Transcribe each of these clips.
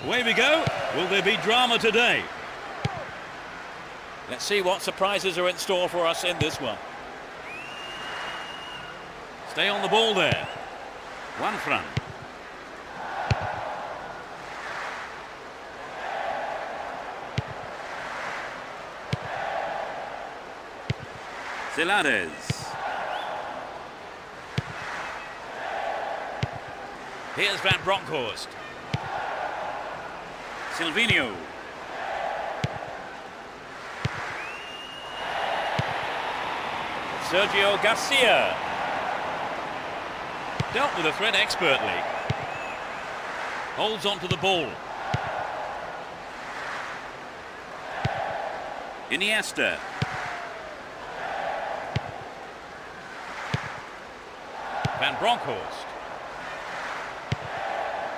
Away we go. Will there be drama today? Let's see what surprises are in store for us in this one. Stay on the ball there. One front. Zilares. Here's Van Bronckhorst. Silvinho. Sergio Garcia. Dealt with the threat expertly. Holds on to the ball. Iniesta. Van Bronckhorst.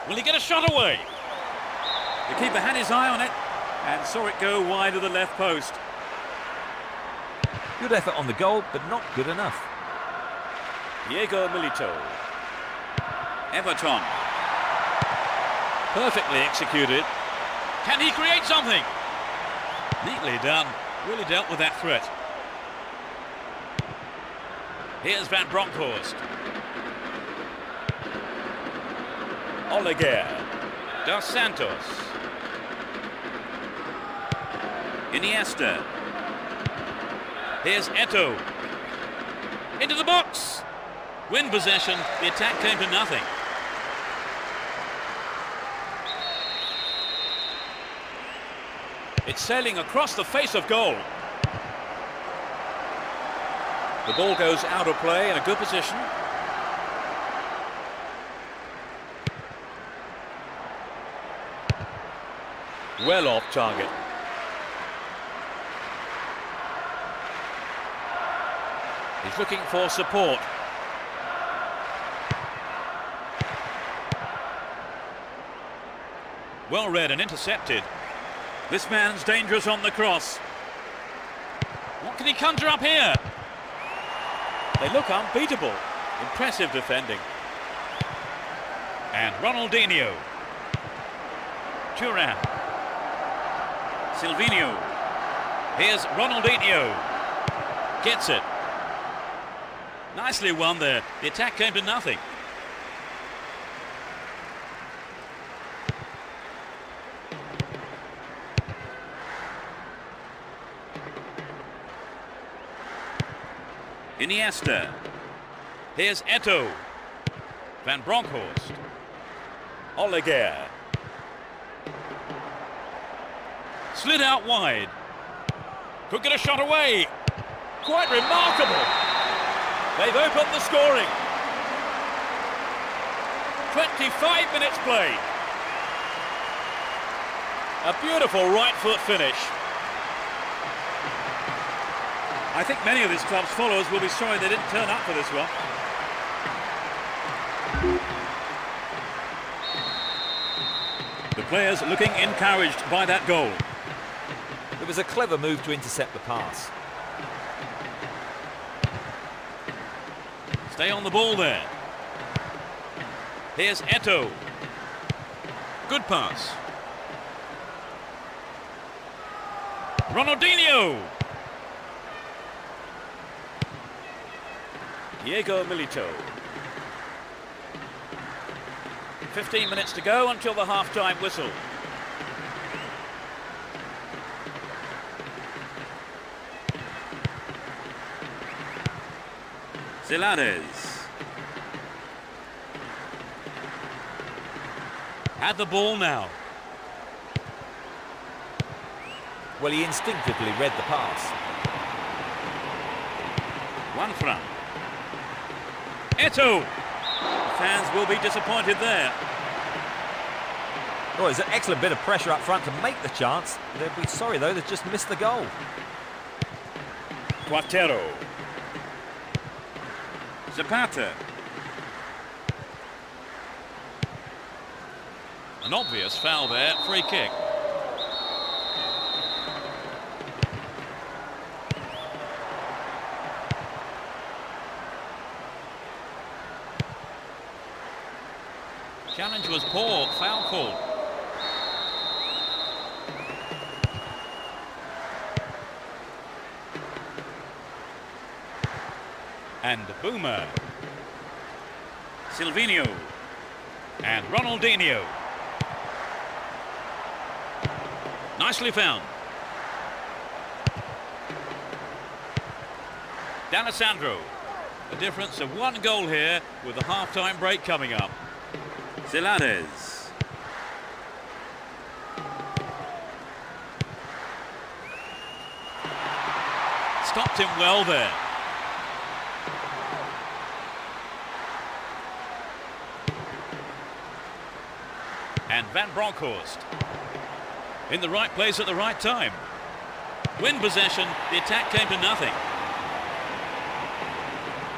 Will he get a shot away? The keeper had his eye on it and saw it go wide of the left post. Good effort on the goal, but not good enough. Diego Milito. Everton. Perfectly executed. Can he create something? Neatly done. Really dealt with that threat. Here's Van Bronckhorst. Oleguer. Dos Santos. Iniesta. Here's Eto'o. Into the box. Win possession. The attack came to nothing. It's sailing across the face of goal. The ball goes out of play in a good position. Well off target. He's looking for support. Well read and intercepted. This man's dangerous on the cross. What can he conjure up here? They look unbeatable. Impressive defending. And Ronaldinho. Thuram. Silvinho. Here's Ronaldinho. Gets it. Nicely won there. The attack came to nothing. Iniesta. Here's Eto'o. Van Bronckhorst. Oleguer. Slid out wide. Could get a shot away. Quite remarkable. They've opened the scoring. 25 minutes played. A beautiful right foot finish. I think many of this club's followers will be sorry they didn't turn up for this one. The players looking encouraged by that goal. With was a clever move to intercept the pass. Stay on the ball there. Here's Eto'o. Good pass. Ronaldinho. Diego Milito. 15 minutes to go until the half-time whistle. Zilanes. Had the ball now. Well, he instinctively read the pass. One front. Eto'o. Fans will be disappointed there. Oh, there's an excellent bit of pressure up front to make the chance. They'll be sorry, though, they've just missed the goal. Quattero. Zapata. An obvious foul there, free kick. Challenge was poor, foul called. And Boomer. Silvinho. And Ronaldinho. Nicely found. D'Alessandro. A difference of 1 goal here with the half-time break coming up. Zilanes. Stopped him well there. And Van Bronckhorst. In the right place at the right time. Win possession, the attack came to nothing.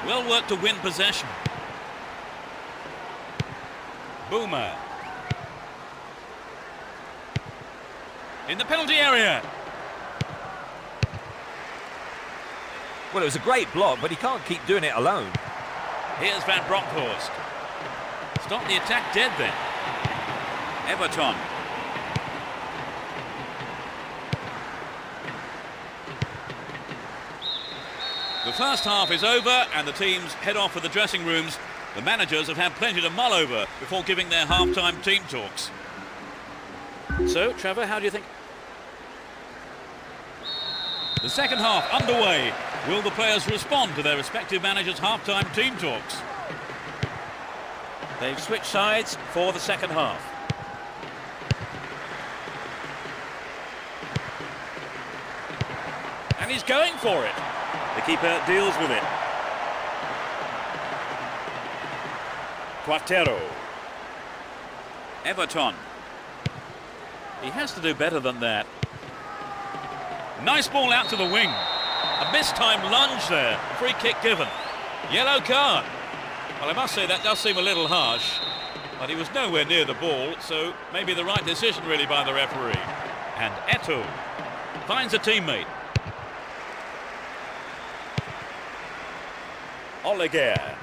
Well worked to win possession. Boomer. In the penalty area. Well, it was a great block, but he can't keep doing it alone. Here's Van Bronckhorst. Stop the attack dead then. Everton. The first half is over and the teams head off for the dressing rooms. The managers have had plenty to mull over before giving their half-time team talks. So, Trevor, how do you think? The second half underway. Will the players respond to their respective managers' half-time team talks? They've switched sides for the second half. And he's going for it. The keeper deals with it. Quattero. Everton. He has to do better than that. Nice ball out to the wing. A mistimed lunge there. Free kick given. Yellow card. Well, I must say that does seem a little harsh. But he was nowhere near the ball, so maybe the right decision really by the referee. And Eto'o finds a teammate. Oleguer.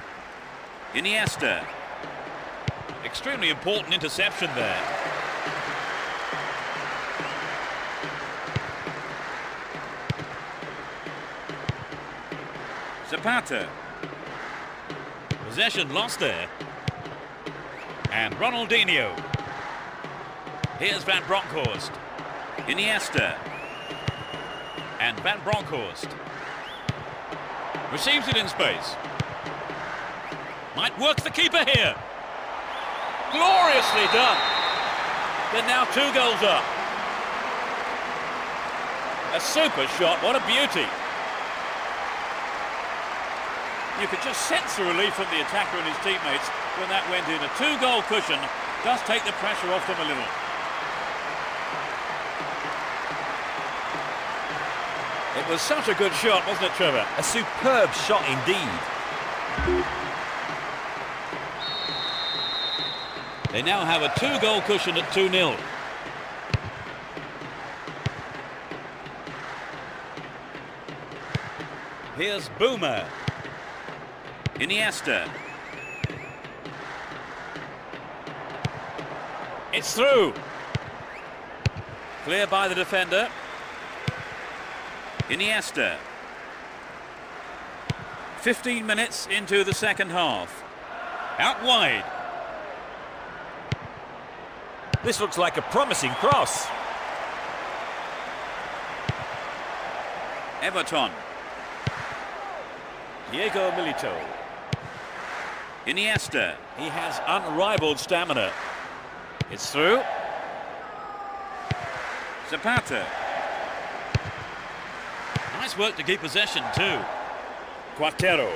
Iniesta. Extremely important interception there. Zapata. Possession lost there. And Ronaldinho. Here's Van Bronckhorst. Iniesta. And Van Bronckhorst. Receives it in space. Might work the keeper here. Gloriously done. They're now 2 goals up. A super shot, what a beauty. You could just sense the relief from the attacker and his teammates when that went in. A 2-goal cushion does take the pressure off them a little. It was such a good shot, wasn't it, Trevor? A superb shot indeed. They now have a 2-goal cushion at 2-0. Here's Boomer. Iniesta. It's through. Clear by the defender. Iniesta. 15 minutes into the second half. Out wide. This looks like a promising cross. Everton. Diego Milito. Iniesta. He has unrivaled stamina. It's through. Zapata. Nice work to keep possession too. Quattero.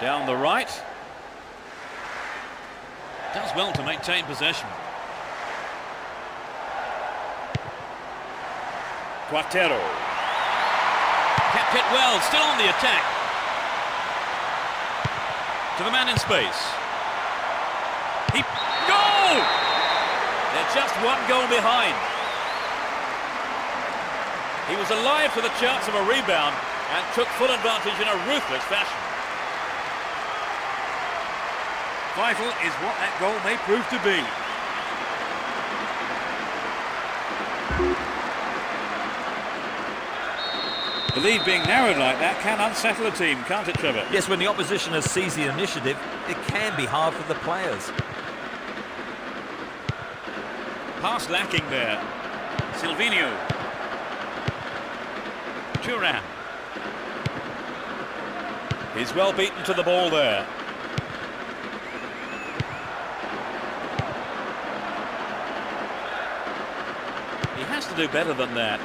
Down the right. Does well to maintain possession. Quattero. Kept it well, still on the attack. To the man in space. Goal! They're just one goal behind. He was alive to the chance of a rebound and took full advantage in a ruthless fashion. Vital is what that goal may prove to be. The lead being narrowed like that can unsettle a team, can't it, Trevor? Yes, when the opposition has seized the initiative, it can be hard for the players. Pass lacking there. Silvinho. Turan. He's well beaten to the ball there. He has to do better than that.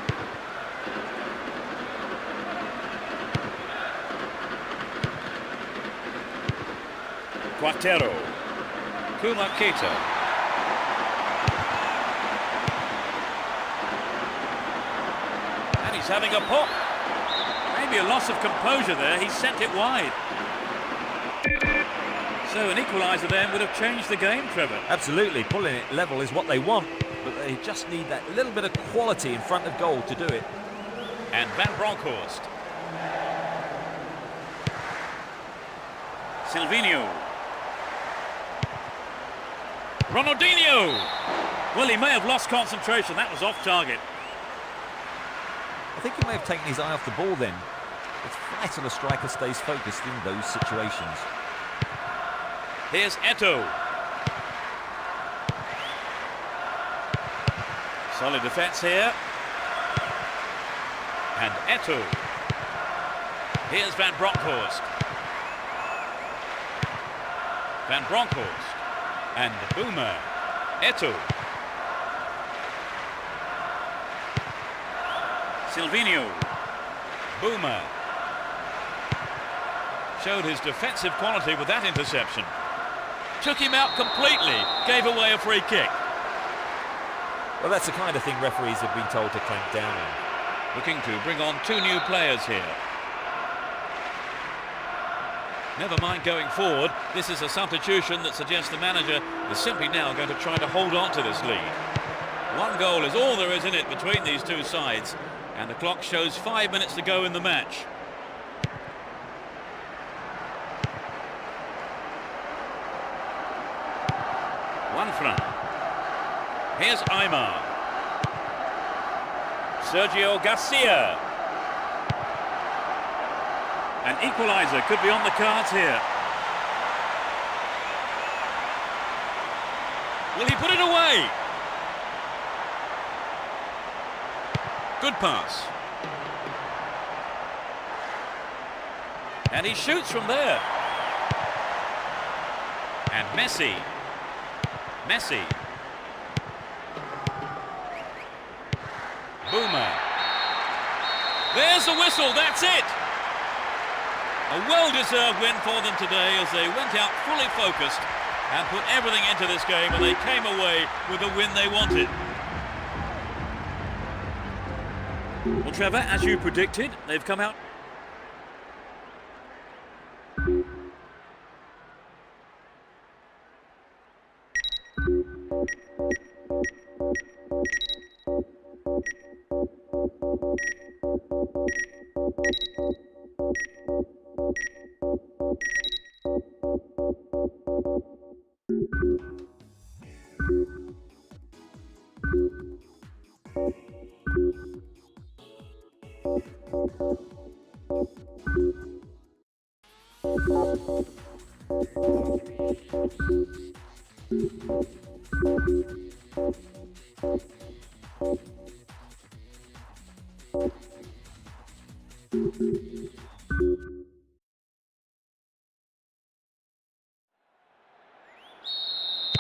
Quattero. Kuma Keita. And he's having a pop. Maybe a loss of composure there. He sent it wide. So an equaliser then would have changed the game, Trevor. Absolutely. Pulling it level is what they want, but they just need that little bit of quality in front of goal to do it. And Van Bronckhorst. Silvinho. Ronaldinho! Well, he may have lost concentration. That was off target. I think he may have taken his eye off the ball then. It's vital a striker stays focused in those situations. Here's Eto'o. Solid defence here. And Eto'o. Here's Van Bronckhorst. Van Bronckhorst. And Boomer. Eto'o. Silvinho. Boomer. Showed his defensive quality with that interception. Took him out completely. Gave away a free kick. Well, that's the kind of thing referees have been told to clamp down on. Looking to bring on two new players here. Never mind going forward, this is a substitution that suggests the manager is simply now going to try to hold on to this lead. One goal is all there is in it between these two sides, and the clock shows 5 minutes to go in the match. One front. Here's Aymar. Sergio Garcia. An equaliser could be on the cards here. Will he put it away? Good pass. And he shoots from there. And Messi. Messi. Boomer. There's the whistle, that's it! A well-deserved win for them today as they went out fully focused and put everything into this game, and they came away with the win they wanted. Well, Trevor, as you predicted, they've come out The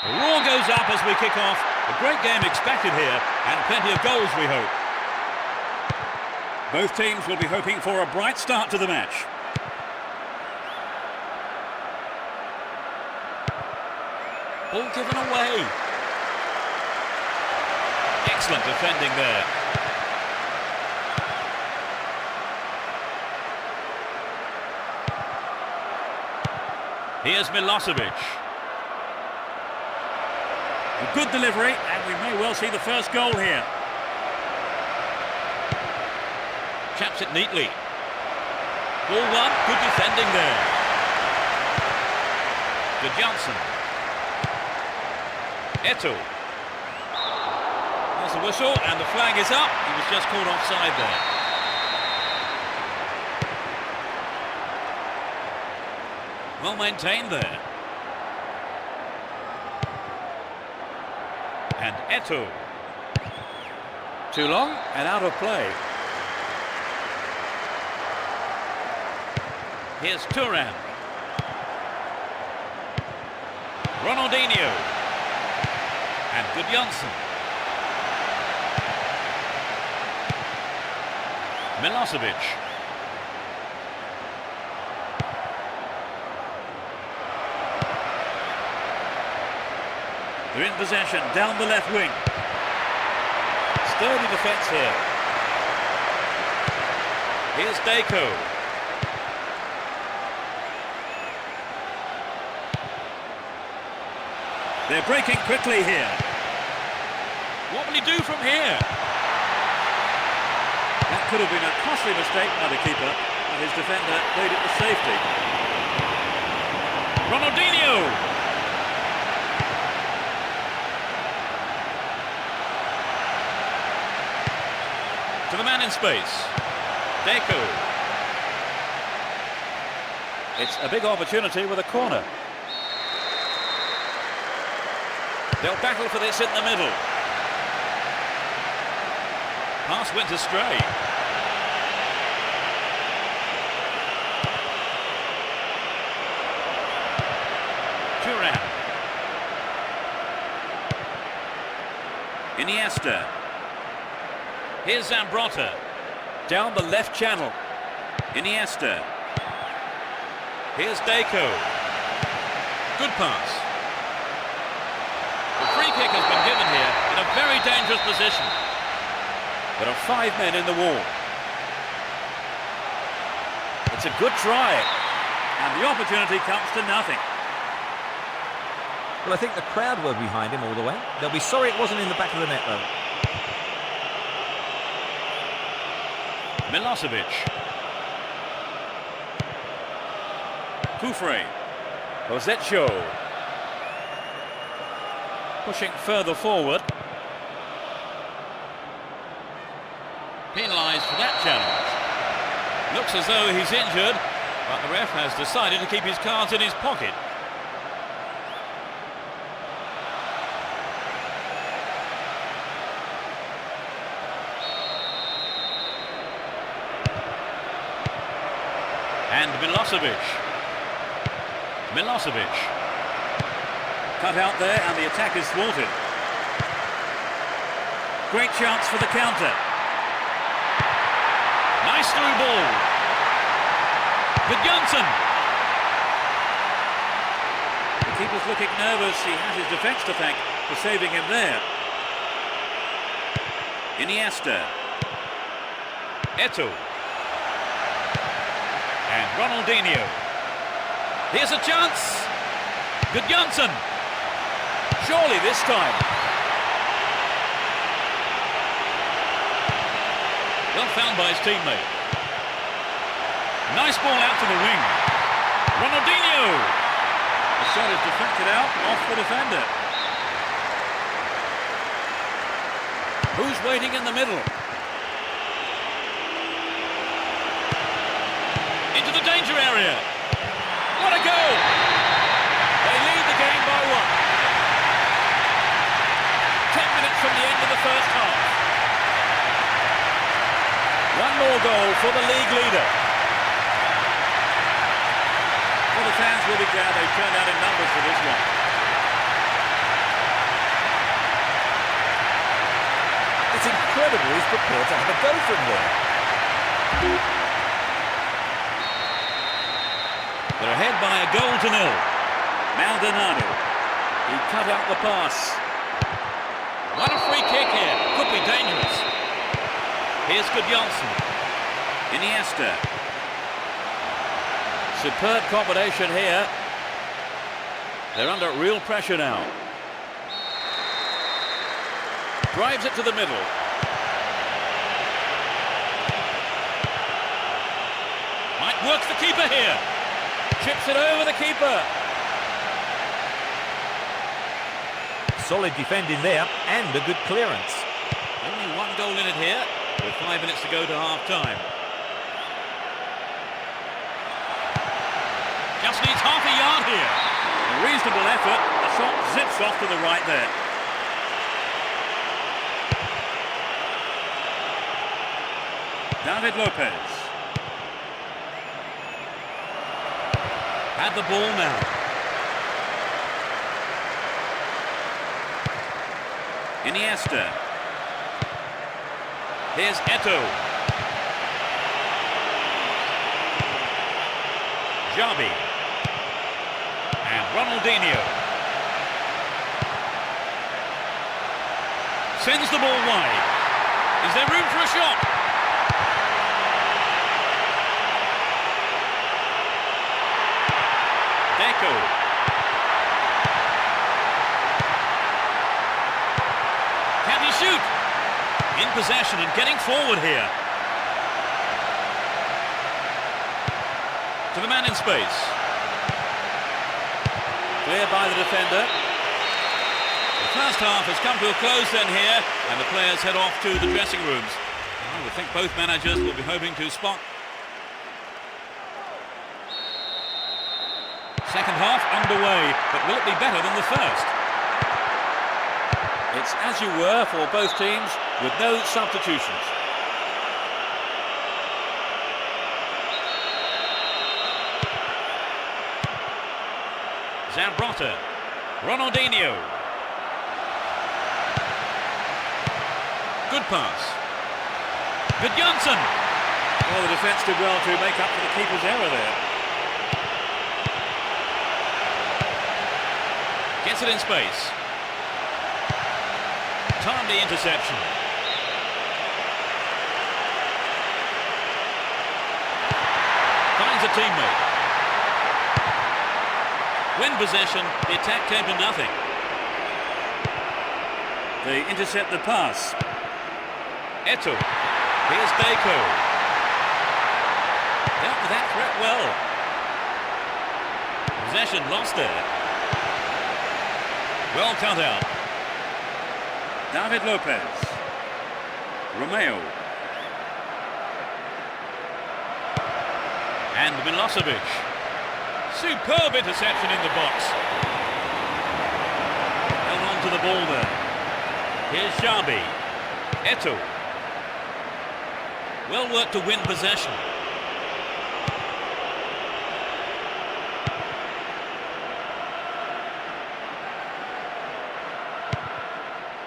roar goes up as we kick off. A great game expected here, and plenty of goals, we hope. Both teams will be hoping for a bright start to the match. Ball given away. Excellent defending there. Here's Milosevic. A good delivery, and we may well see the first goal here. Chaps it neatly. Ball one, good defending there. Good Johnson. Eto'o. There's the whistle, and the flag is up. He was just caught offside there. Well maintained there. And Eto'o. Too long and out of play. Here's Turan. Ronaldinho. And good Johnson. Milosevic. They're in possession, down the left wing. Sturdy defence here. Here's Deco. They're breaking quickly here. What will he do from here? That could have been a costly mistake by the keeper, but his defender played it with safety. Ronaldinho! To the man in space. Deco. It's a big opportunity with a corner. They'll battle for this in the middle. Pass went astray. Turan. Iniesta. Here's Zambrotta. Down the left channel. Iniesta. Here's Deco. Good pass. The free kick has been given here in a very dangerous position. There are 5 men in the wall. It's a good try. And the opportunity comes to nothing. Well, I think the crowd were behind him all the way. They'll be sorry it wasn't in the back of the net, though. Milosevic. Kufre. Ozecho. Pushing further forward. Penalised for that challenge. Looks as though he's injured, but the ref has decided to keep his cards in his pocket. And Milosevic. Cut out there and the attack is thwarted. Great chance for the counter. Nice through ball. Good Johnson. The keeper's looking nervous. He has his defence to thank for saving him there. Iniesta. Eto'o. And Ronaldinho. Here's a chance. Good Johnson. Surely this time. Well found by his teammate. Nice ball out to the wing. Ronaldinho. The shot is deflected out off the defender. Who's waiting in the middle? Into the danger area. What a goal! They lead the game by 1. 10 minutes from the end of the first half. One more goal for the league leader. Well, the fans will be glad they turned out in numbers for this one. It's incredible he's prepared to have a go from there. They're ahead by a goal to 0. Maldonado. He cut out the pass. What a free kick here. Could be dangerous. Here's Gudjonsson. Iniesta. Superb combination here. They're under real pressure now. Drives it to the middle. Might work the keeper here. Chips it over the keeper. Solid defending there and a good clearance. Only one goal in it here, with 5 minutes to go to half-time. Just needs half a yard here. A reasonable effort. The shot zips off to the right there. David Lopez. Had the ball now. Iniesta. Here's Eto'o. Xavi. And Ronaldinho. Sends the ball wide. Is there room for a shot? Deco. Can he shoot? In possession and getting forward here. To the man in space. Clear by the defender. The first half has come to a close then here, and the players head off to the dressing rooms. I would think both managers will be hoping to spot. Second half underway, but will it be better than the first? It's as you were for both teams, with no substitutions. Zambrotta. Ronaldinho. Good pass. Gudjonsson. Well, the defence did well to make up for the keeper's error there. Gets it in space. Timely interception. Finds a teammate. When possession, the attack came to nothing. They intercept the pass. Eto'o. Here's Deco. Dealt with that threat well. Possession lost there. Well cut out. David Lopez. Romeo. And Milosevic. Superb interception in the box. Held on to the ball there. Here's Xavi. Eto'o. Well worked to win possession.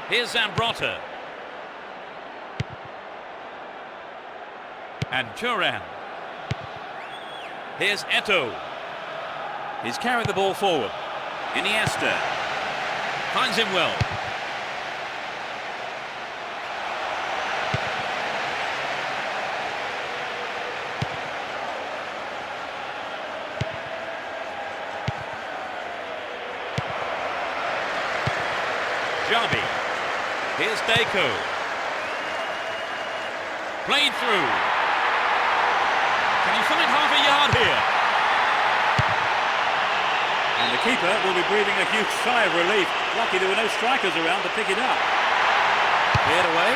Here's Zambrotta. And Turan. Here's Eto'o. He's carried the ball forward. Iniesta. Finds him well. Xavi. Here's Deco. Played through. Can he find half a yard here? And the keeper will be breathing a huge sigh of relief. Lucky there were no strikers around to pick it up. Cleared away.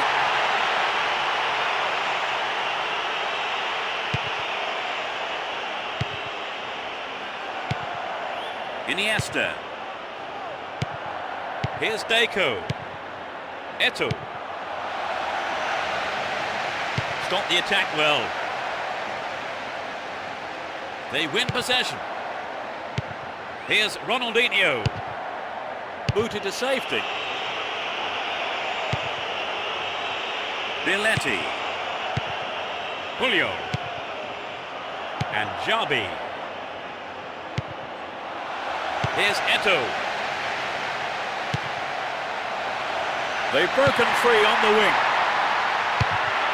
Iniesta. Here's Deco. Eto'o. Stop the attack well. They win possession. Here's Ronaldinho. Booted to safety. Villetti. Julio. And Jabi. Here's Eto'o. They've broken free on the wing.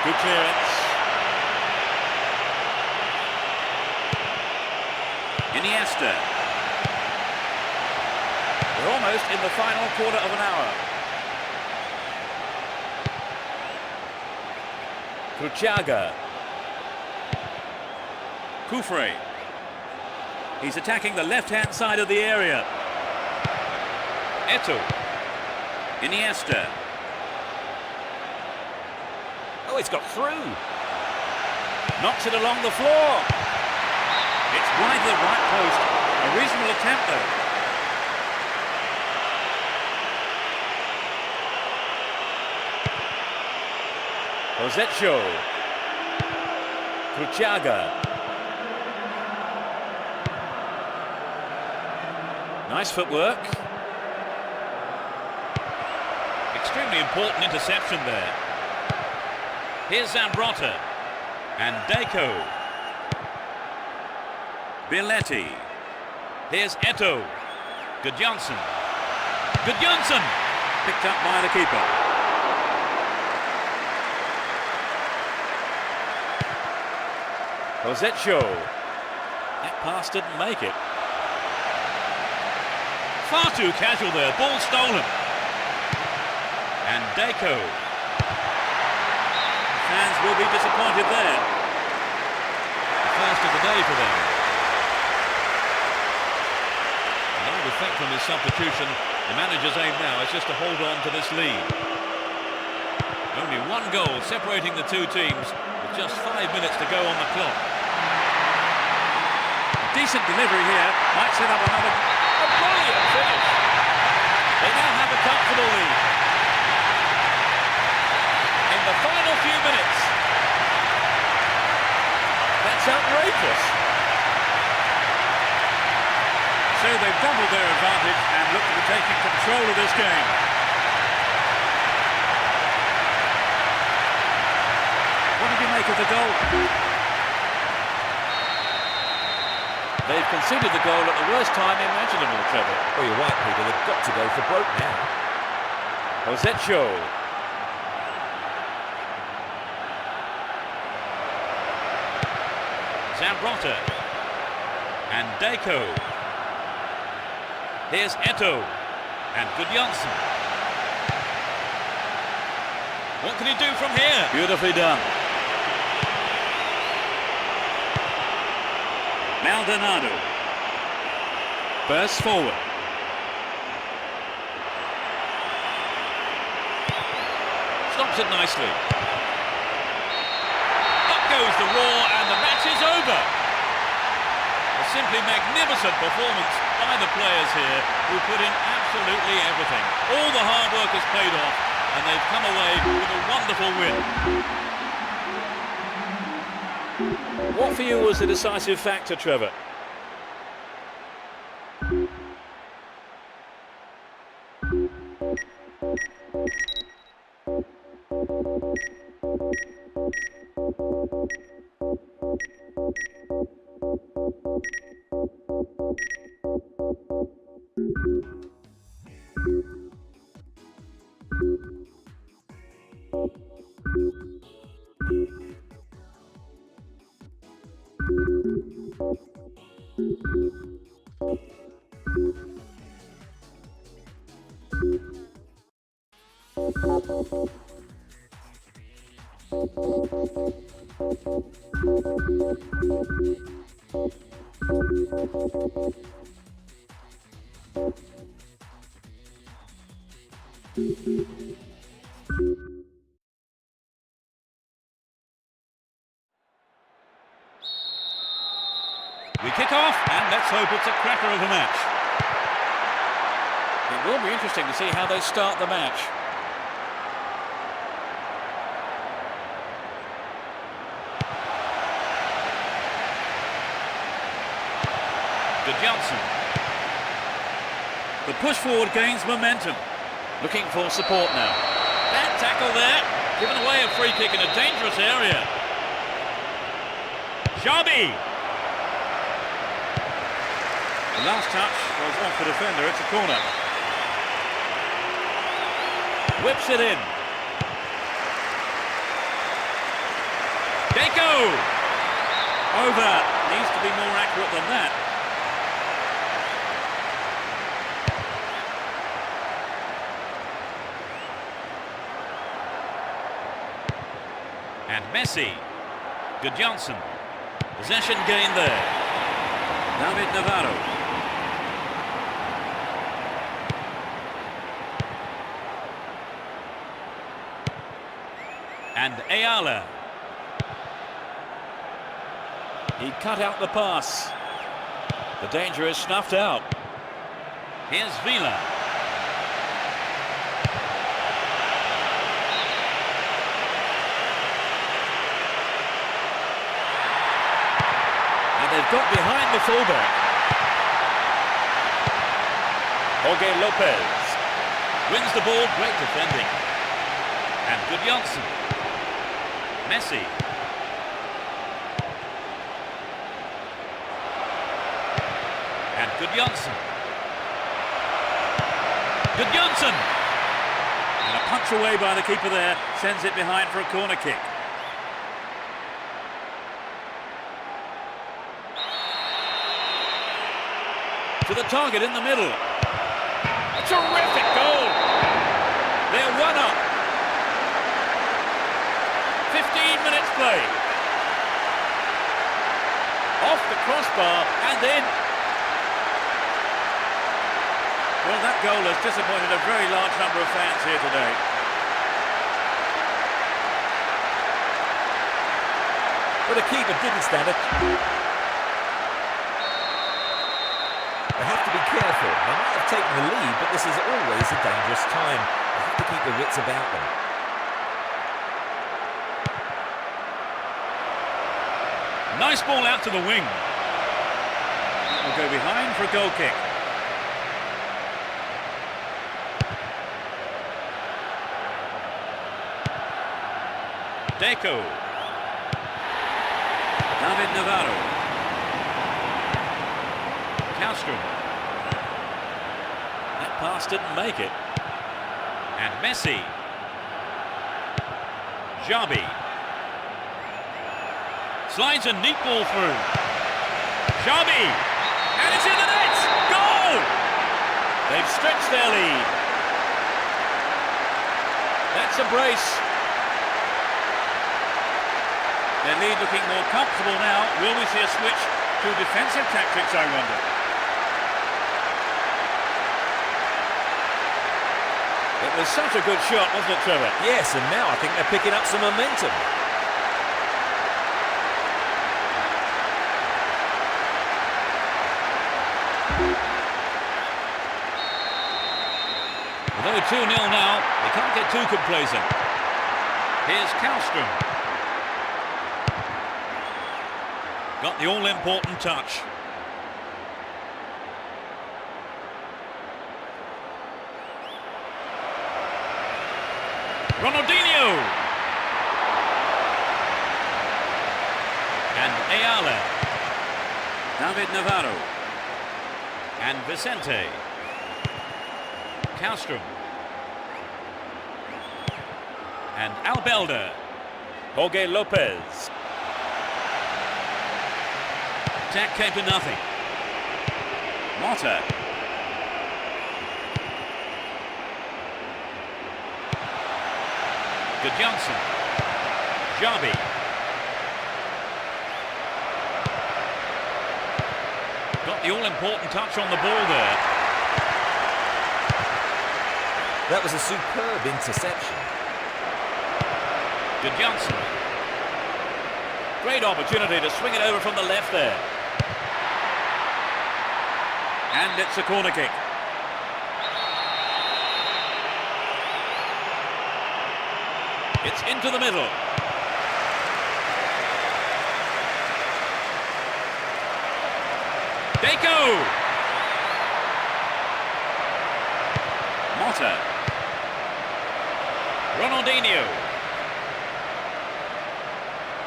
Good clearance. Iniesta. We're almost in the final quarter of an hour. Cruciaga. Kufre. He's attacking the left-hand side of the area. Eto'o. Iniesta. Oh, it's got through. Knocks it along the floor. It's wide to the right post. A reasonable attempt though. Rosetcho. Cruciaga. Nice footwork. Extremely important interception there. Here's Zambrotta. And Deco. Villetti. Here's Eto'o. Gudjonsson. Gudjonsson! Picked up by the keeper. Rosetcho. That pass didn't make it. Far too casual there. Ball stolen. And Deco. Fans will be disappointed there. The first of the day for them. And I would think from his substitution, the manager's aim now is just to hold on to this lead. Only one goal separating the two teams with just 5 minutes to go on the clock. A decent delivery here might set up another. A brilliant finish. They now have a comfortable lead. In the final few minutes. That's outrageous. So they've doubled their advantage and look to be taking control of this game. What did you make of the goal? They've conceded the goal at the worst time imaginable, Trevor. Well, you're right, Peter. They've got to go for broke now. Rosetcho. Zambrotta. And Deco. Here's Eto'o. And Gudjonsson. What can he do from here? Beautifully done. Maldonado. Bursts forward. Stops it nicely. Up goes the roar and the match is over. A simply magnificent performance by the players here who put in absolutely everything. All the hard work has paid off and they've come away with a wonderful win. What for you was the decisive factor, Trevor? We kick off, and let's hope it's a cracker of a match. It will be interesting to see how they start the match. Good Johnson. The push forward gains momentum. Looking for support now. Bad tackle there. Given away a free kick in a dangerous area. Xabi. The last touch was off the defender. It's a corner. Whips it in. Deco. Over. Needs to be more accurate than that. And Messi. Good Johnson. Possession gain there. David Navarro. And Ayala. He cut out the pass. The danger is snuffed out. Here's Villa. And they've got behind the fullback. Jorge Lopez. Wins the ball, great defending. And good Johnson. Messi. And good Johnson. Good Johnson. And a punch away by the keeper there. Sends it behind for a corner kick. To the target in the middle. A terrific goal. They're one up. 15 minutes play. Off the crossbar and in. Well, that goal has disappointed a very large number of fans here today. But the keeper didn't stand it. They have to be careful. They might have taken the lead, but this is always a dangerous time. They have to keep their wits about them. Nice ball out to the wing. Will go behind for a goal kick. Deco. David Navarro. Kallstrom. That pass didn't make it. And Messi. Xabi. Slides a neat ball through. Xabi. And it's in the net. Goal! They've stretched their lead. That's a brace. Their lead looking more comfortable now. Will we see a switch to defensive tactics, I wonder? It was such a good shot, wasn't it, Trevor? Yes, and now I think they're picking up some momentum. Although 2-0 now, they can't get too complacent. Here's Kallstrom. Got the all-important touch. Ronaldinho. And Ayala. David Navarro. And Vicente. Kallstrom. And Albelda. Jorge Lopez. Attack came to nothing. Motta. Good Johnson. Xabi. Got the all-important touch on the ball there. That was a superb interception. Good Johnson. Great opportunity to swing it over from the left there. And it's a corner kick. It's into the middle. Deco! Motta. Ronaldinho.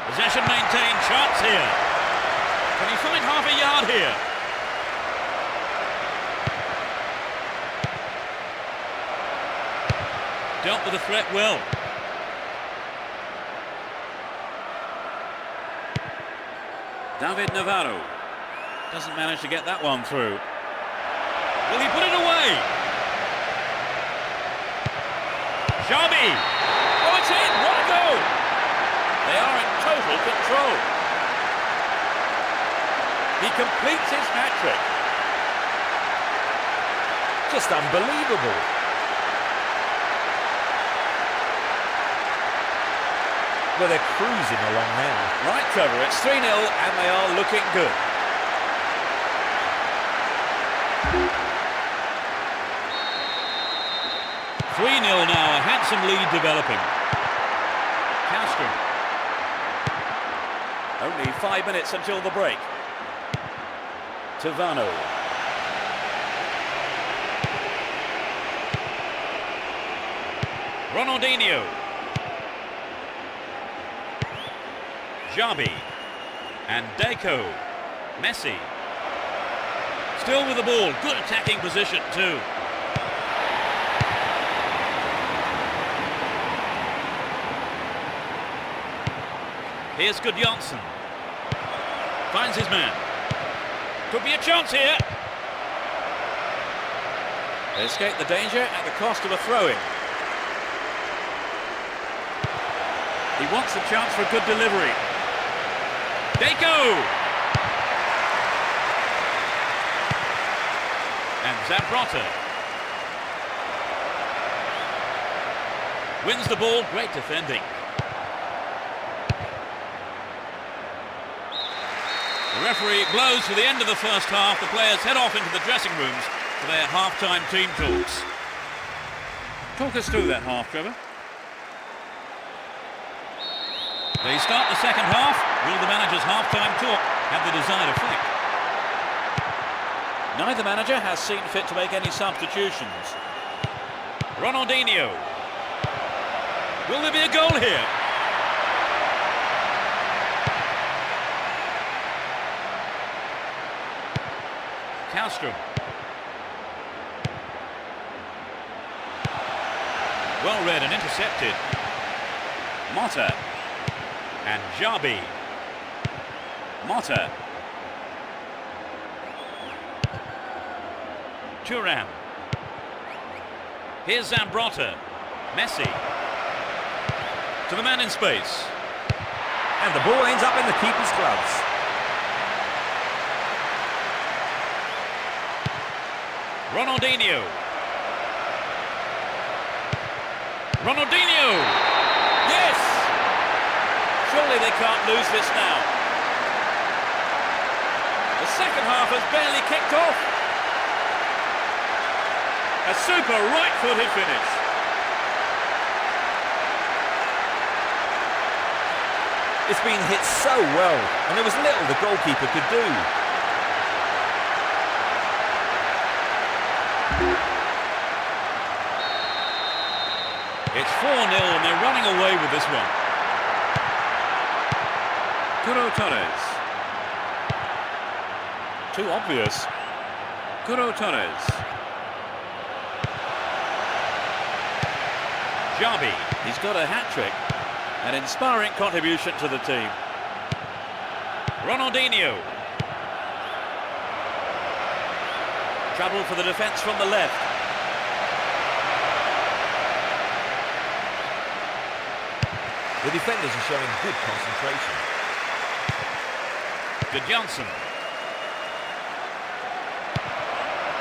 Possession maintained, chance here. Can he find half a yard here? Dealt with the threat well. David Navarro doesn't manage to get that one through. Will he put it away? Xabi! Oh, it's in! What a goal! They are in total control. He completes his hat-trick. Just unbelievable. Well, they're cruising along now. Right, Trevor, it's 3-0 and they are looking good. Now, a handsome lead developing. Castro. Only 5 minutes until the break. Tavano. Ronaldinho. Xabi. And Deco. Messi. Still with the ball. Good attacking position too. Here's Good Johnson. Finds his man. Could be a chance here. They escape the danger at the cost of a throw-in. He wants a chance for a good delivery. Deco! And Zambrota. Wins the ball, great defending. The referee blows for the end of the first half. The players head off into the dressing rooms for their half-time team talks. Talk us through that half, Trevor. They start the second half. Will the manager's half-time talk have the desired effect? Neither manager has seen fit to make any substitutions. Ronaldinho. Will there be a goal here? Castro. Well read and intercepted. Motta. And Xabi. Motta. Thuram. Here's Zambrota. Messi. To the man in space. And the ball ends up in the keeper's gloves. Ronaldinho. Ronaldinho! Yes! Surely they can't lose this now. The second half has barely kicked off. A super right-footed finish. It's been hit so well, and there was little the goalkeeper could do. It's 4-0 and they're running away with this one. Kuro Torres. Too obvious. Kuro Torres. Xabi. He's got a hat-trick. An inspiring contribution to the team. Ronaldinho. Trouble for the defence from the left. The defenders are showing good concentration. Gudjonsson.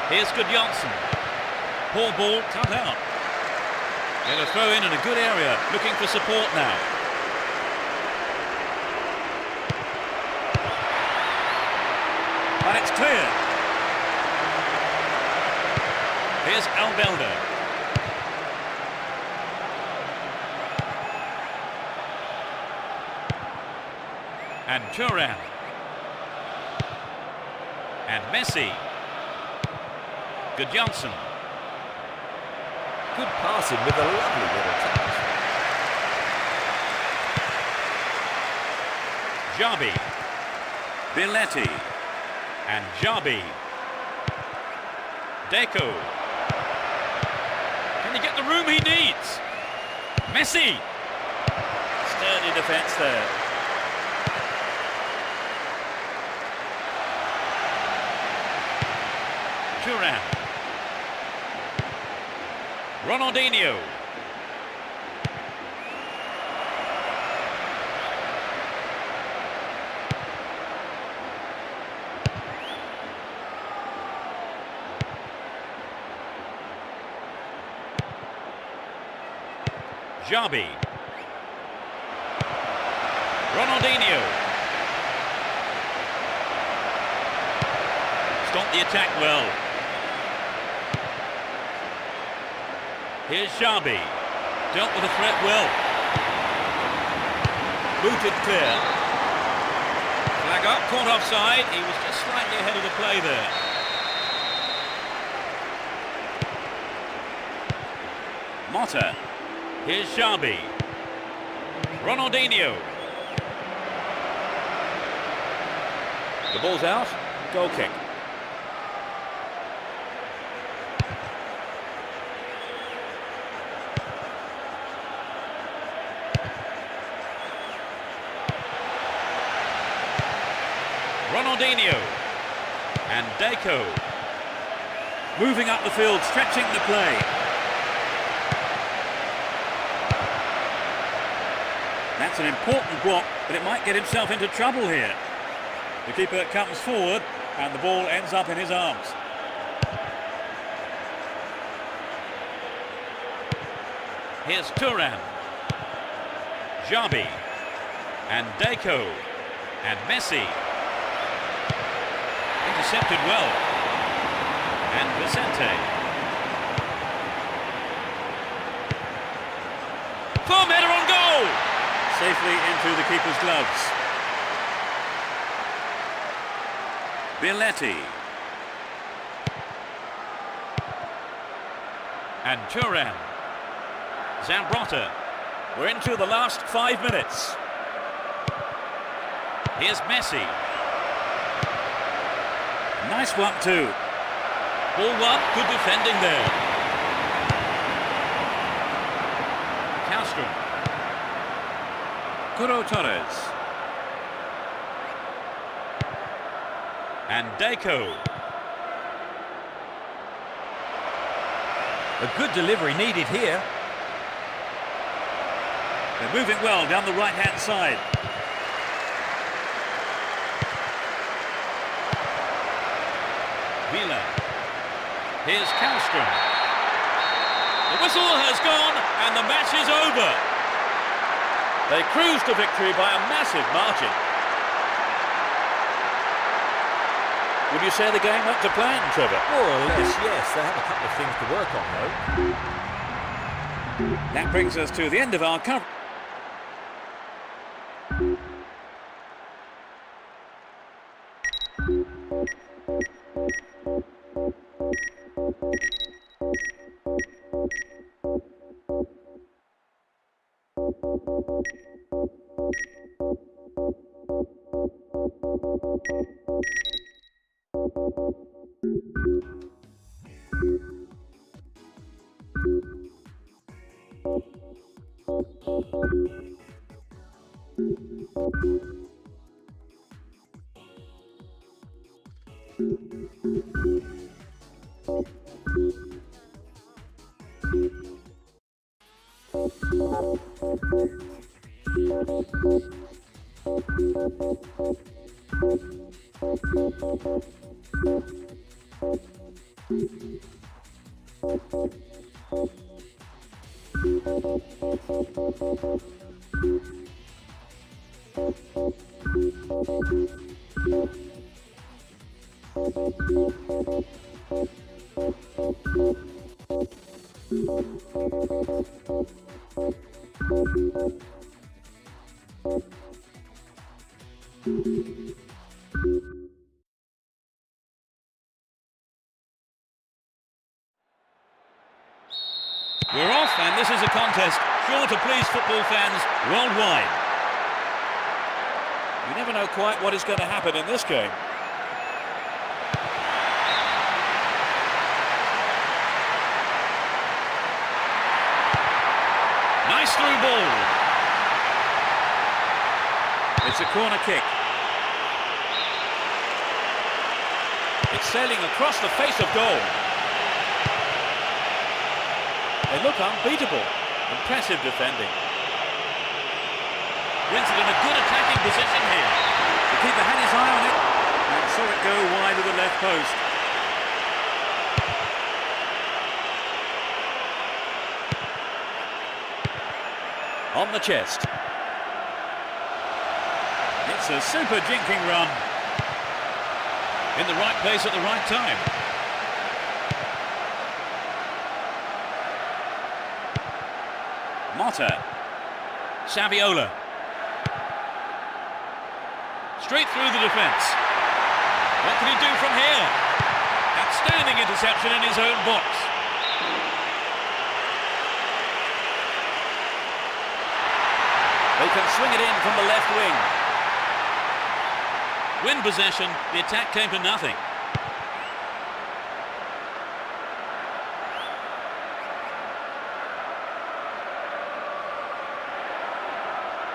Here's Gudjonsson. Poor ball cut out. And a throw in a good area, looking for support now. And it's clear. Here's Albelda. And Turan. And Messi. Gudjonsson. Good passing with a lovely little touch. Jabi. Billetti. And Jabi. Deco. Can he get the room he needs? Messi. Sturdy defence there. Turan. Ronaldinho. Jabi. Ronaldinho. Stopped the attack well. Here's Jabi. Dealt with the threat well. Booted clear. Flag up, caught offside. He was just slightly ahead of the play there. Motta. Here's Jabi. Ronaldinho. The ball's out. Goal kick. Ronaldinho. And Deco. Moving up the field, stretching the play. That's an important block, but it might get himself into trouble here. The keeper comes forward, and the ball ends up in his arms. Here's Turan. Jabi. And Deco. And Messi. Intercepted well. And Vicente. Firm header on goal! Safely into the keeper's gloves. Billetti. And Turan. Zambrotta. We're into the last 5 minutes. Here's Messi. Nice one too. Ball one, good defending there. Castro. Curo Torres. And Deco. A good delivery needed here. They're moving well down the right-hand side. Villa. Here's Castro. The whistle has gone and the match is over. They cruise to victory by a massive margin. Would you say the game went to plan, Trevor? More or less, yes. They have a couple of things to work on, though. That brings us to the end of our coverage. We're off, and this is a contest sure to please football fans worldwide. You never know quite what is going to happen in this game. Nice through ball. It's a corner kick. It's sailing across the face of goal. They look unbeatable. Impressive defending. Brings it in a good attacking position here. The keeper had his eye on it and saw it go wide of the left post. On the chest. It's a super jinking run. In the right place at the right time. Motta. Saviola. Straight through the defence. What can he do from here? Outstanding interception in his own box. They can swing it in from the left wing. Win possession, the attack came to nothing.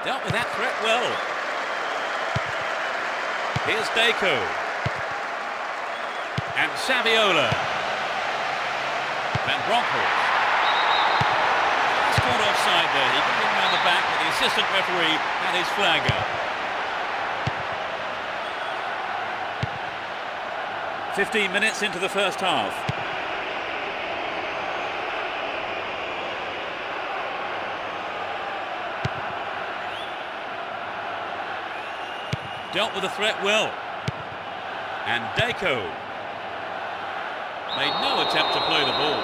Dealt with that threat well. Here's Deco. And Saviola. Van Bronckhorst. He's caught offside there. He got him around the back, but the assistant referee had his flag up. 15 minutes into the first half. Dealt with the threat well. And Deco made no attempt to play the ball.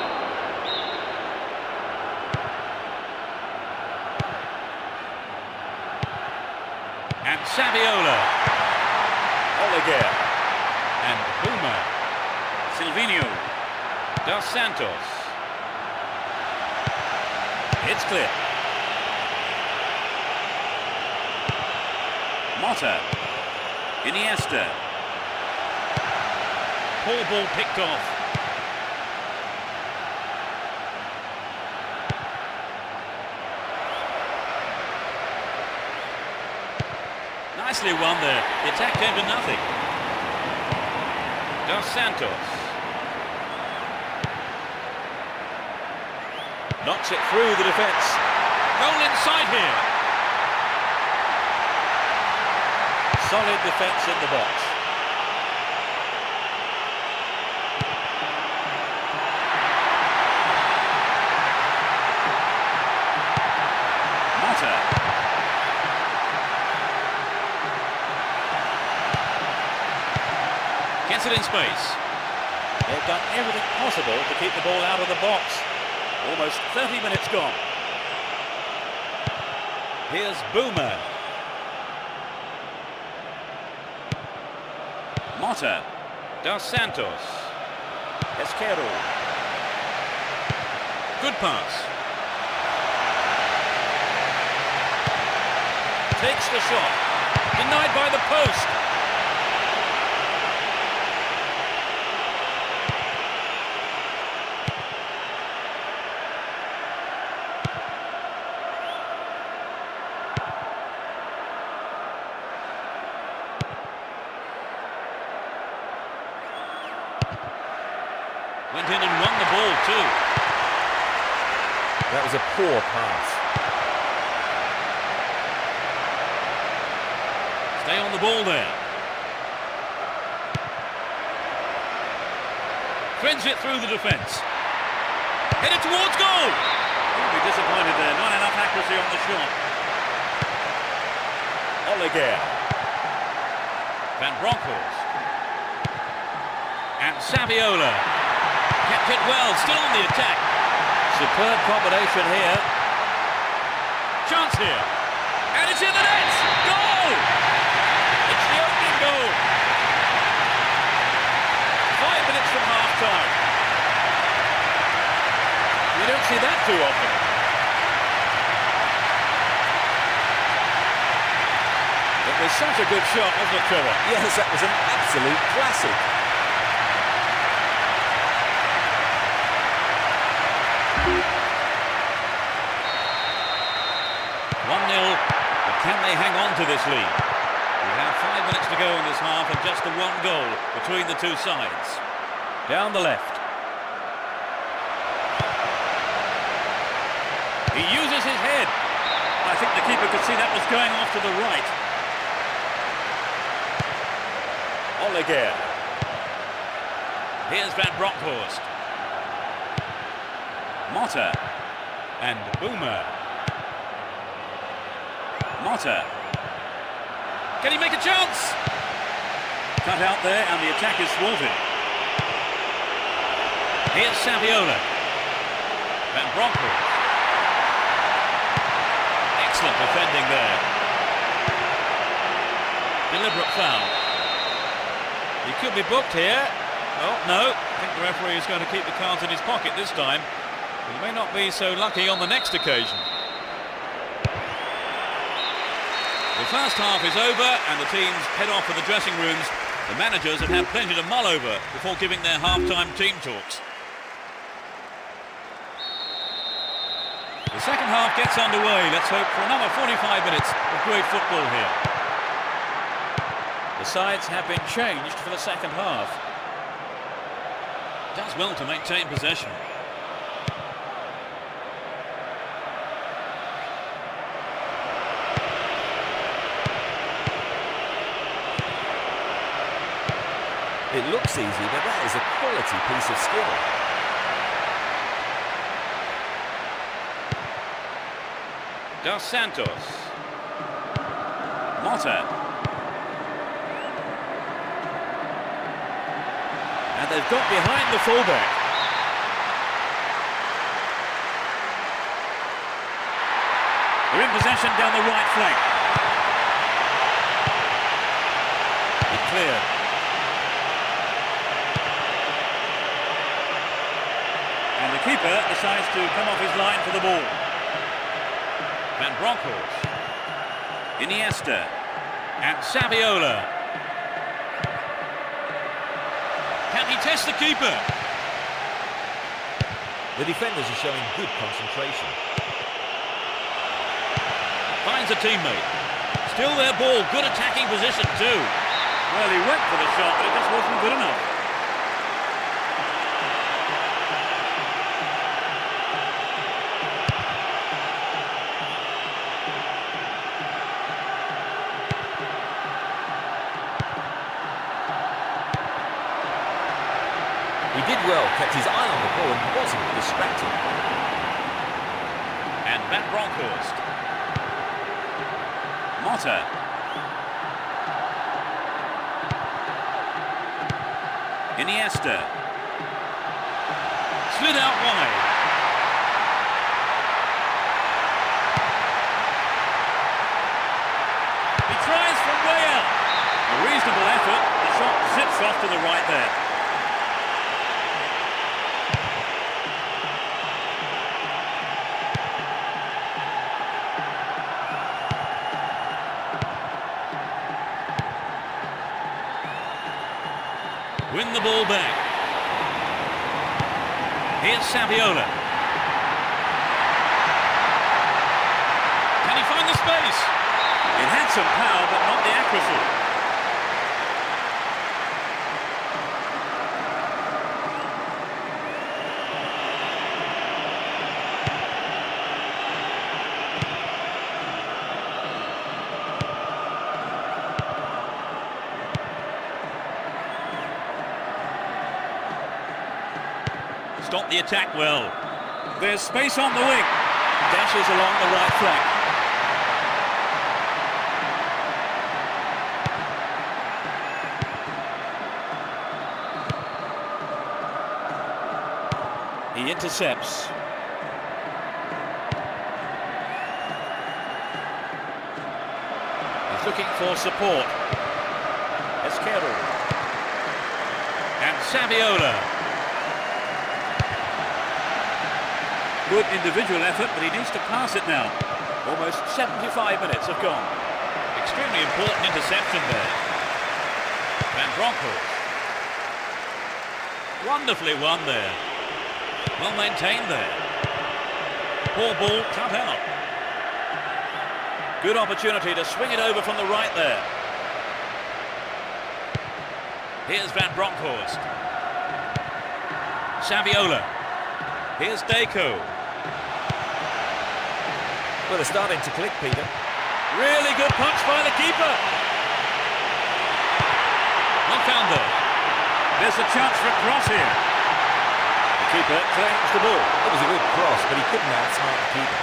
And Saviola. Oliger. And Boomer. Silvinho. Dos Santos. It's clear. Motta. Iniesta. Poor ball picked off. Nicely won there. The attack came to nothing. Dos Santos. Knocks it through the defence. Goal inside here. Solid defence in the box. Motta. Gets it in space. They've done everything possible to keep the ball out of the box. Almost 30 minutes gone. Here's Boomer. Motta. Dos Santos. Esquero. Good pass. Takes the shot. Denied by the post. Went in and won the ball too. That was a poor pass. Stay on the ball there. Threads it through the defence. Headed towards goal. He'll be disappointed there. Not enough accuracy on the shot. Liga. Van Bronckhorst. And Saviola. Kept it well, still on the attack. Superb combination here. Chance here. And it's in the net! Goal! It's the opening goal. 5 minutes from half-time. You don't see that too often. It was such a good shot, wasn't it, Trevor? Yes, that was an absolute classic. But can they hang on to this lead? We have 5 minutes to go in this half and just the one goal between the two sides. Down the left. He uses his head. I think the keeper could see that was going off to the right. Liga. Here's Van Bronckhorst. Motta. And Boomer. Motta. Can he make a chance? Cut out there and the attack is thwarted. Here's Saviola. Van Bronckhorst. Excellent defending there. Deliberate foul. He could be booked here. Oh, no. I think the referee is going to keep the cards in his pocket this time. He may not be so lucky on the next occasion. The first half is over and the teams head off for the dressing rooms. The managers have had plenty to mull over before giving their half-time team talks. The second half gets underway. Let's hope for another 45 minutes of great football here. The sides have been changed for the second half. Does well to maintain possession. It looks easy, but that is a quality piece of skill. Dos Santos. Motta. And they've got behind the fullback. They're in possession down the right flank. He cleared. And the keeper decides to come off his line for the ball. Van Bronckhorst. Iniesta. And Saviola. Can he test the keeper? The defenders are showing good concentration. Finds a teammate. Still their ball. Good attacking position too. Well, he went for the shot, but it just wasn't good enough. He did well, kept his eye on the ball and wasn't distracted. And Van Bronckhorst. Motta. Iniesta. Slid out wide. He tries from way out. A reasonable effort. The shot zips off to the right there. Win the ball back. Here's Saviola. Can he find the space? It had some power, but not the accuracy. Stopped the attack well. There's space on the wing. Dashes along the right flank. He intercepts. He's looking for support. Esquerro. And Saviola. Good individual effort, but he needs to pass it now. Almost 75 minutes have gone. Extremely important interception there. Van Bronckhorst. Wonderfully won there. Well maintained there. Poor ball cut out. Good opportunity to swing it over from the right there. Here's Van Bronckhorst. Saviola. Here's Deco. Well, they're starting to click, Peter. Really good punch by the keeper. Not found there. There's a chance for a cross here. The keeper claims the ball. It was a good cross, but he couldn't outsmart the keeper.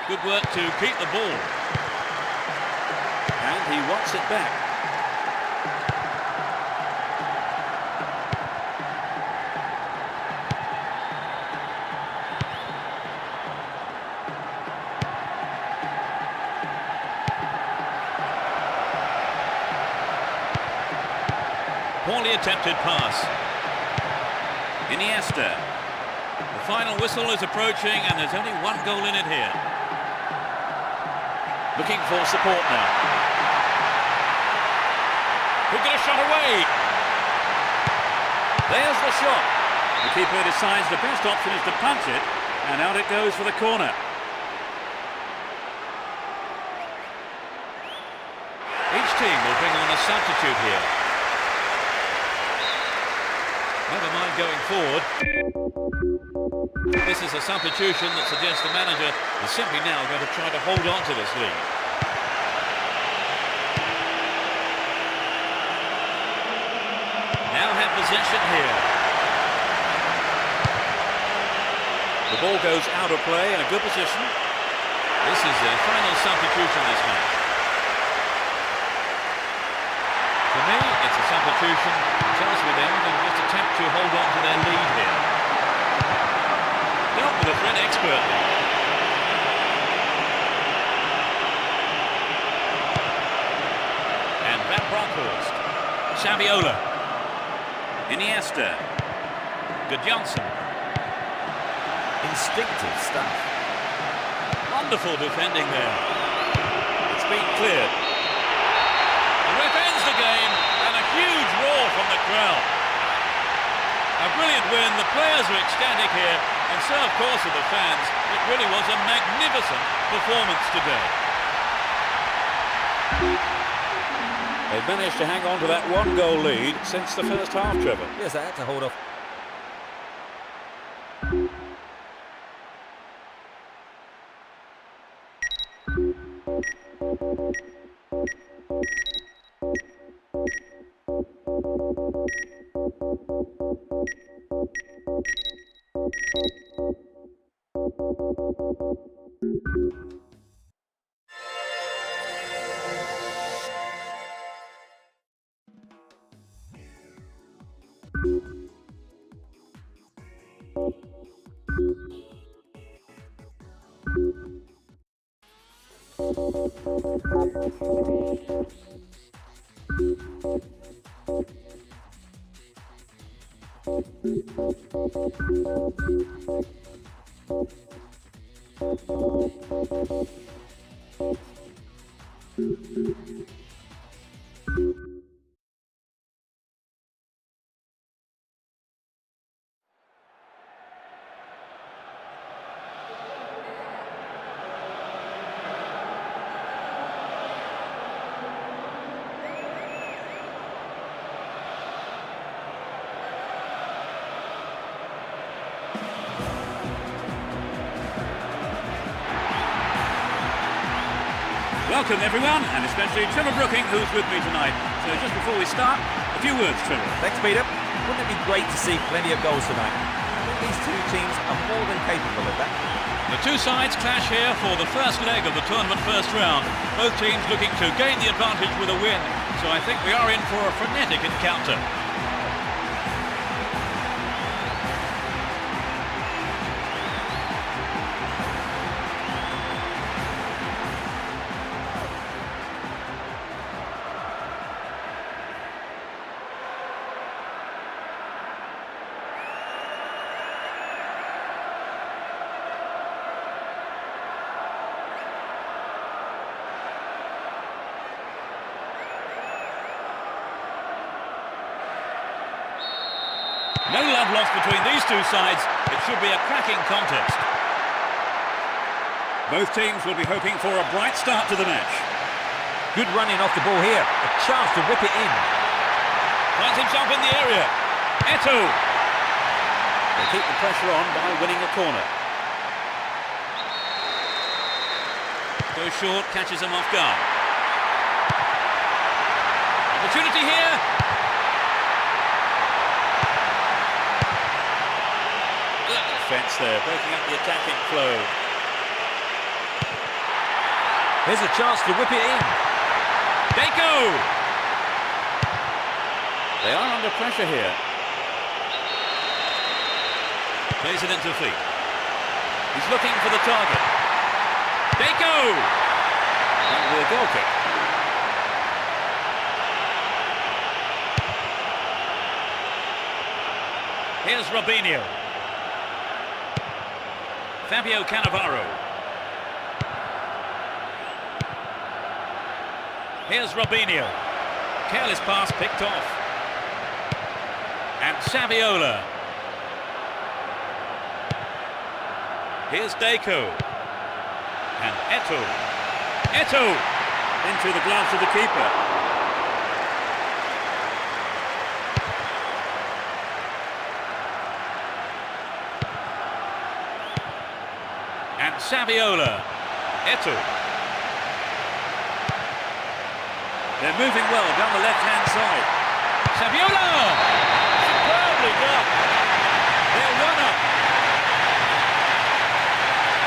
Good work to keep the ball. And he wants it back. Poorly attempted pass. Iniesta. The final whistle is approaching and there's only one goal in it here. Looking for support now. Could get a shot away. There's the shot. The keeper decides the best option is to punch it, and out it goes for the corner. Each team will bring on a substitute here. Never mind going forward. This is a substitution that suggests the manager is simply now going to try to hold on to this lead. Now have possession here. The ball goes out of play in a good position. This is their final substitution this match. For me, it's a substitution that tells me they're going to just attempt to hold on to their lead here. Dealt with the threat expertly. And Van Bronckhorst. Saviola. Iniesta. Gudjonsson. Instinctive stuff. Wonderful defending there. It's been cleared. The ref ends the game and a huge roar from the crowd. A brilliant win. The players are ecstatic here, and so of course are the fans. It really was a magnificent performance today. They've managed to hang on to that one-goal lead since the first half, Trevor. Yes, they had to hold off. Welcome everyone, and especially Trevor Brooking, who's with me tonight. So just before we start, a few words, Trevor. Thanks, Peter. Wouldn't it be great to see plenty of goals tonight? I think these two teams are more than capable of that. The two sides clash here for the first leg of the tournament first round. Both teams looking to gain the advantage with a win. So I think we are in for a frenetic encounter. No love lost between these two sides. It should be a cracking contest. Both teams will be hoping for a bright start to the match. Good running off the ball here. A chance to whip it in. Finds himself in the area. Eto'o. They keep the pressure on by winning a corner. Goes short, catches him off guard. Opportunity here. Defence there, breaking up the attacking flow. Here's a chance to whip it in. Deco! They are under pressure here. Plays it into feet. He's looking for the target. Deco! That will be a goal kick. Here's Robinho. Fabio Cannavaro. Here's Robinho. Careless pass picked off. And Saviola. Here's Deco. And Eto'o. Eto'o! Into the gloves of the keeper. And Saviola. Eto'o. They're moving well down the left-hand side. Saviola! Superbly done. Their runner.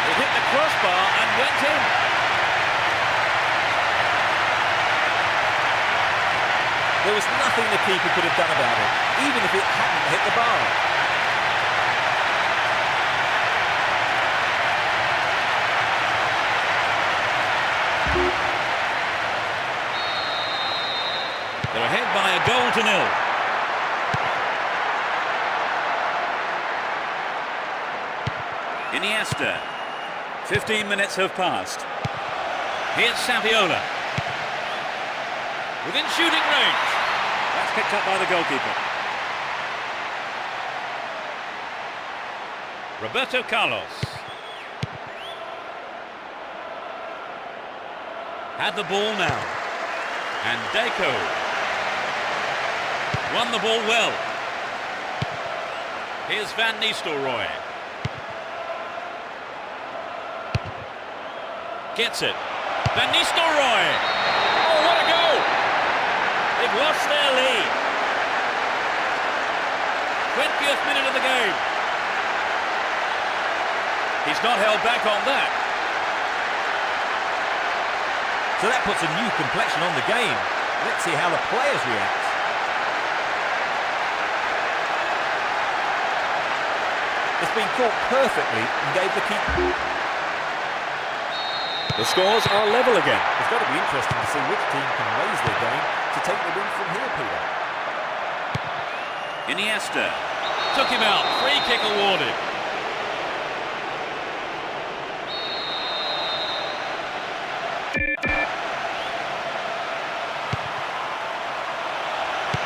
It hit the crossbar and went in. There was nothing the keeper could have done about it, even if it hadn't hit the bar. They're ahead by a goal to nil. Iniesta. 15 minutes have passed. Here's Saviola. Within shooting range. That's picked up by the goalkeeper. Roberto Carlos. Had the ball now. And Deco. Won the ball well. Here's Van Nistelrooy. Gets it. Van Nistelrooy. Oh, what a goal! They've lost their lead. 20th minute of the game. He's not held back on that. So that puts a new complexion on the game. Let's see how the players react. It's been caught perfectly and gave the keeper. The scores are level again. It's got to be interesting to see which team can raise their game to take the win from here, Peter. Iniesta. Took him out. Free kick awarded.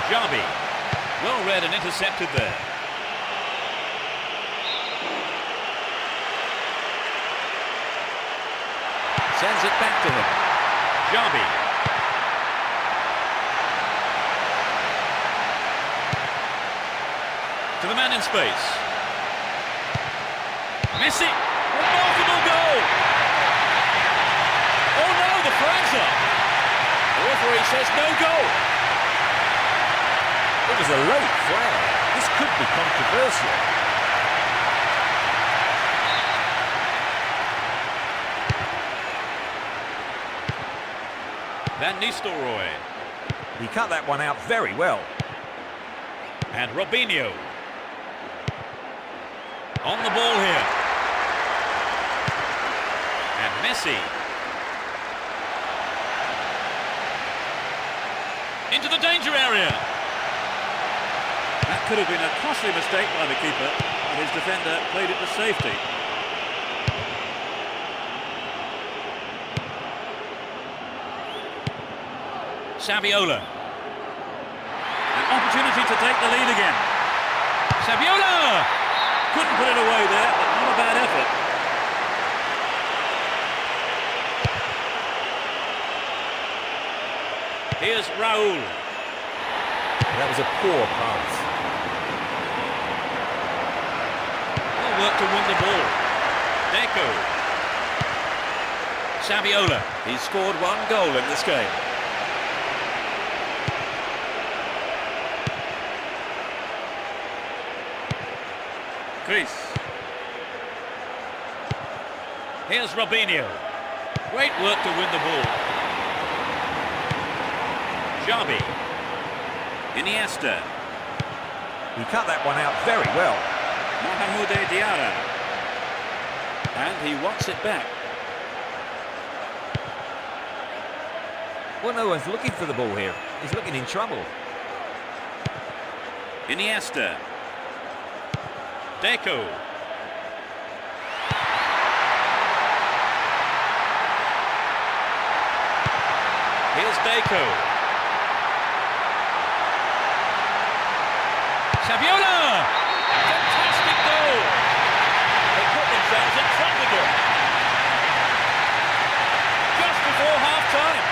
Javi. Well read and intercepted there. Sends it back to him. Javi. To the man in space. Messi. Remarkable goal. Oh no, the flags up. The referee says no goal. It was a late flag. This could be controversial. Van Nistelrooy. He cut that one out very well. And Robinho. On the ball here. And Messi. Into the danger area. That could have been a costly mistake by the keeper, but his defender played it to safety. Saviola. An opportunity to take the lead again. Saviola! Couldn't put it away there, but not a bad effort. Here's Raul. That was a poor pass. Well work to win the ball. Deco. Saviola. He scored one goal in this game. Chris. Here's Robinho. Great work to win the ball. Xavi. Iniesta. He cut that one out very well. Mohamed Diarra. And he wants it back. Well, no one's looking for the ball here. He's looking in trouble. Iniesta. Deco. Here's Deco. Saviola! Fantastic goal! They put themselves in front again. Just before half-time.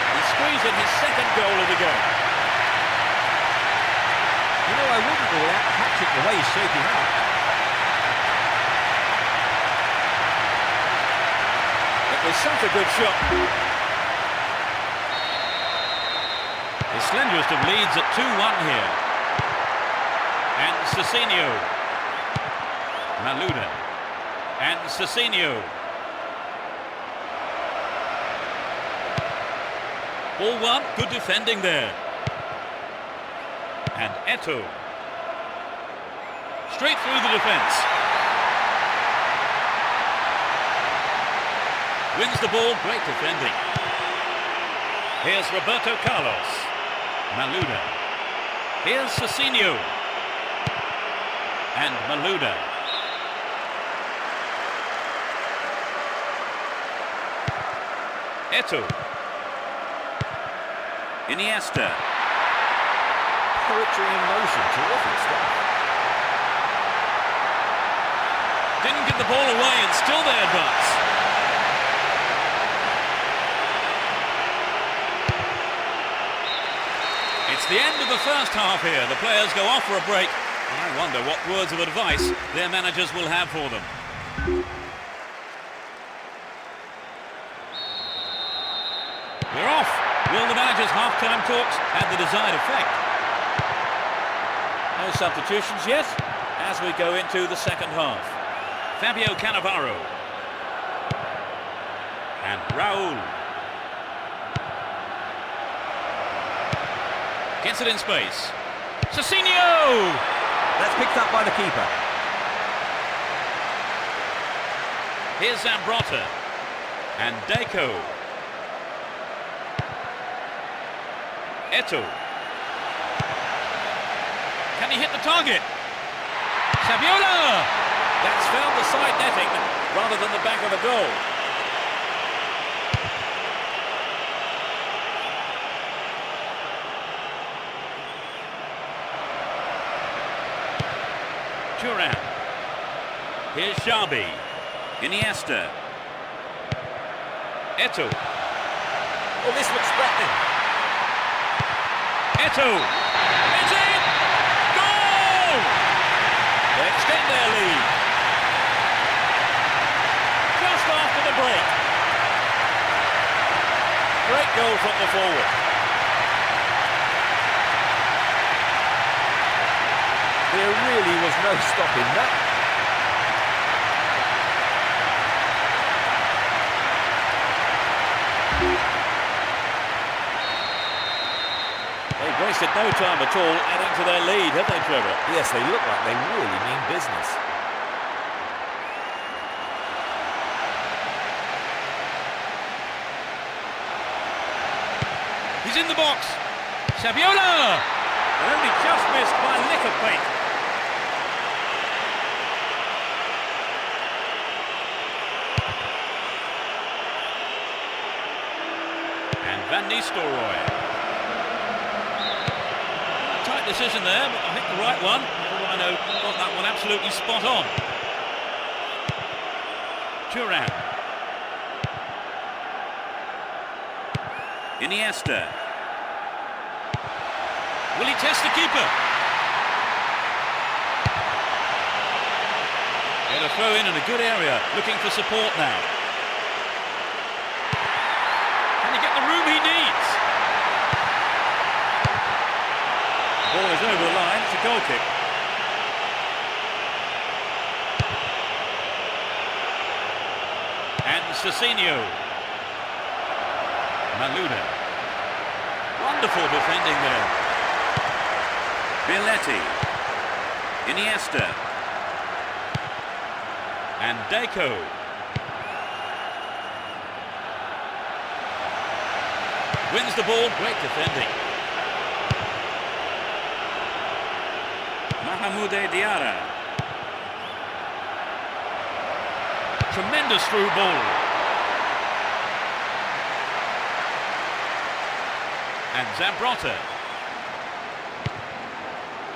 He squeezed in his second goal of the game. You know, I wouldn't rule out Patrick the way he's shaping up. It was such a good shot. The slenderest of leads at 2-1 here. And Cicinho. Malouda. And Cicinho. Ball one, good defending there. And Eto'o. Straight through the defence. Wins the ball, great defending. Here's Roberto Carlos. Malouda. Here's Cicinho. And Malouda. Eto'o. Iniesta. Poetry in motion, terrific stuff. Didn't get the ball away and still they advance. It's the end of the first half here. The players go off for a break. I wonder what words of advice their managers will have for them. We're off. Will the manager's half-time talks have the desired effect? No substitutions yet as we go into the second half. Fabio Cannavaro. And Raul. Gets it in space. Cicinho! That's picked up by the keeper. Here's Zambrotta. And Deco. Eto'o. Can he hit the target? Saviola! That's found the side netting rather than the back of the goal. Turan. Here's Xavi. Iniesta. Eto'o. Oh, this looks threatening. Eto'o. It's in! Goal! They extend their lead. Just after the break. Great goal from the forward. There really was no stopping that. They've wasted no time at all adding to their lead, have they, Trevor? Yes, they look like they really mean business. He's in the box. Saviola! And only just missed by a lick of paint. And Van Nistelrooy. Tight decision there, but I think the right one. Rhino got that one absolutely spot on. Turan. Iniesta. Will he test the keeper? Got a throw in a good area, looking for support now. Can he get the room he needs? The ball is over the line, it's a goal kick. And Cecinio. Maluda. Wonderful defending there. Villetti. Iniesta. And Deco. Wins the ball, great defending. Mahamoude Diarra. Tremendous through ball. And Zambrotta.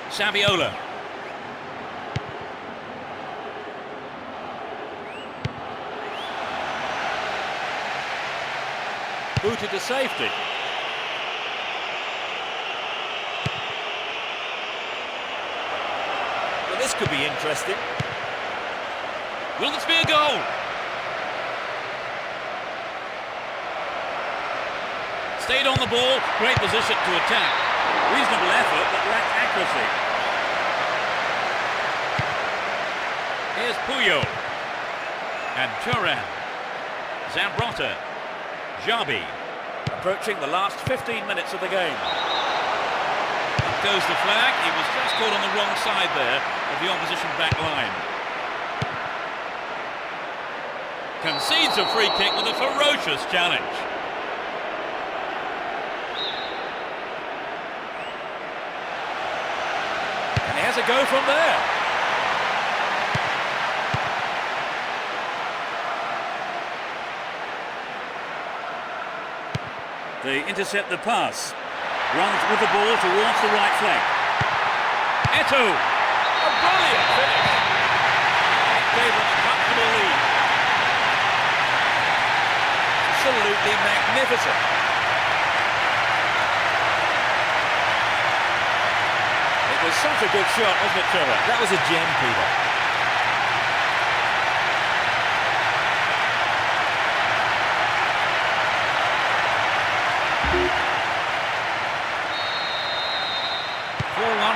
Saviola. Booted to safety. Well, this could be interesting. Will this be a goal? Stayed on the ball, great position to attack. Reasonable effort, but lacked accuracy. Here's Puyol. And Turan. Zambrotta. Jabi. Approaching the last 15 minutes of the game. Up goes the flag. He was just caught on the wrong side there of the opposition back line. Concedes a free kick with a ferocious challenge. And he has a go from there. They intercept the pass. Runs with the ball towards the right flank. Eto'o. A brilliant finish. It gave them a comfortable lead. Absolutely magnificent. It was such a good shot, wasn't it, Trevor? That was a gem, Peter.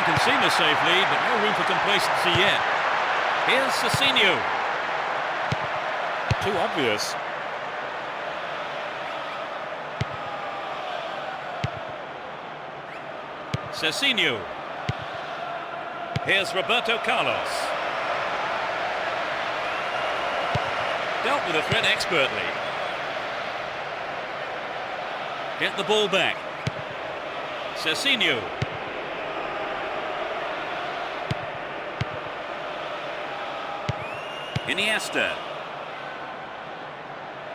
Can seem a safe lead, but no room for complacency yet. Here's Cecinio. Too obvious. Cecinio. Here's Roberto Carlos. Dealt with the threat expertly. Get the ball back. Cecinio. Iniesta.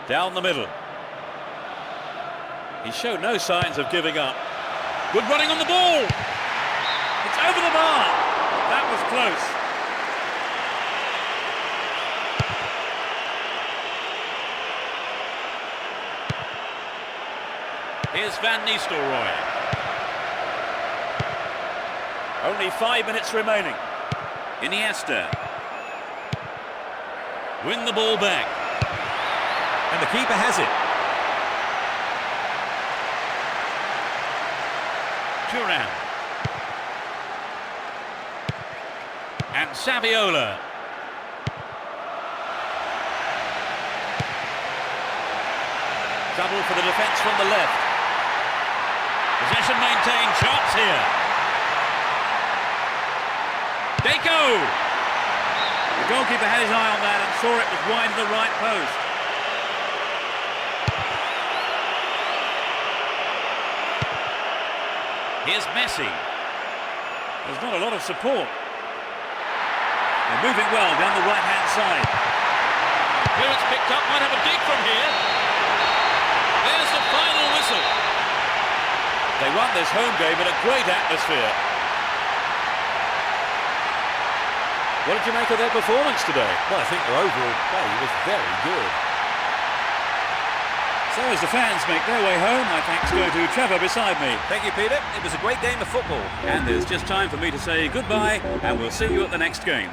Down the middle. He showed no signs of giving up. Good running on the ball. It's over the bar. That was close. Here's Van Nistelrooy. Only 5 minutes remaining. Iniesta. Win the ball back. And the keeper has it. Duran. And Saviola. Trouble for the defence from the left. Possession maintained, chance here. Deco! The goalkeeper had his eye on that and saw it was wide of the right post. Here's Messi. There's not a lot of support. They're moving well down the right-hand side. Clearance picked up, might have a dig from here. There's the final whistle. They won this home game in a great atmosphere. What did you make of their performance today? Well, I think their overall play was very good. So as the fans make their way home, my thanks go to Trevor beside me. Thank you, Peter. It was a great game of football. And there's just time for me to say goodbye, and we'll see you at the next game.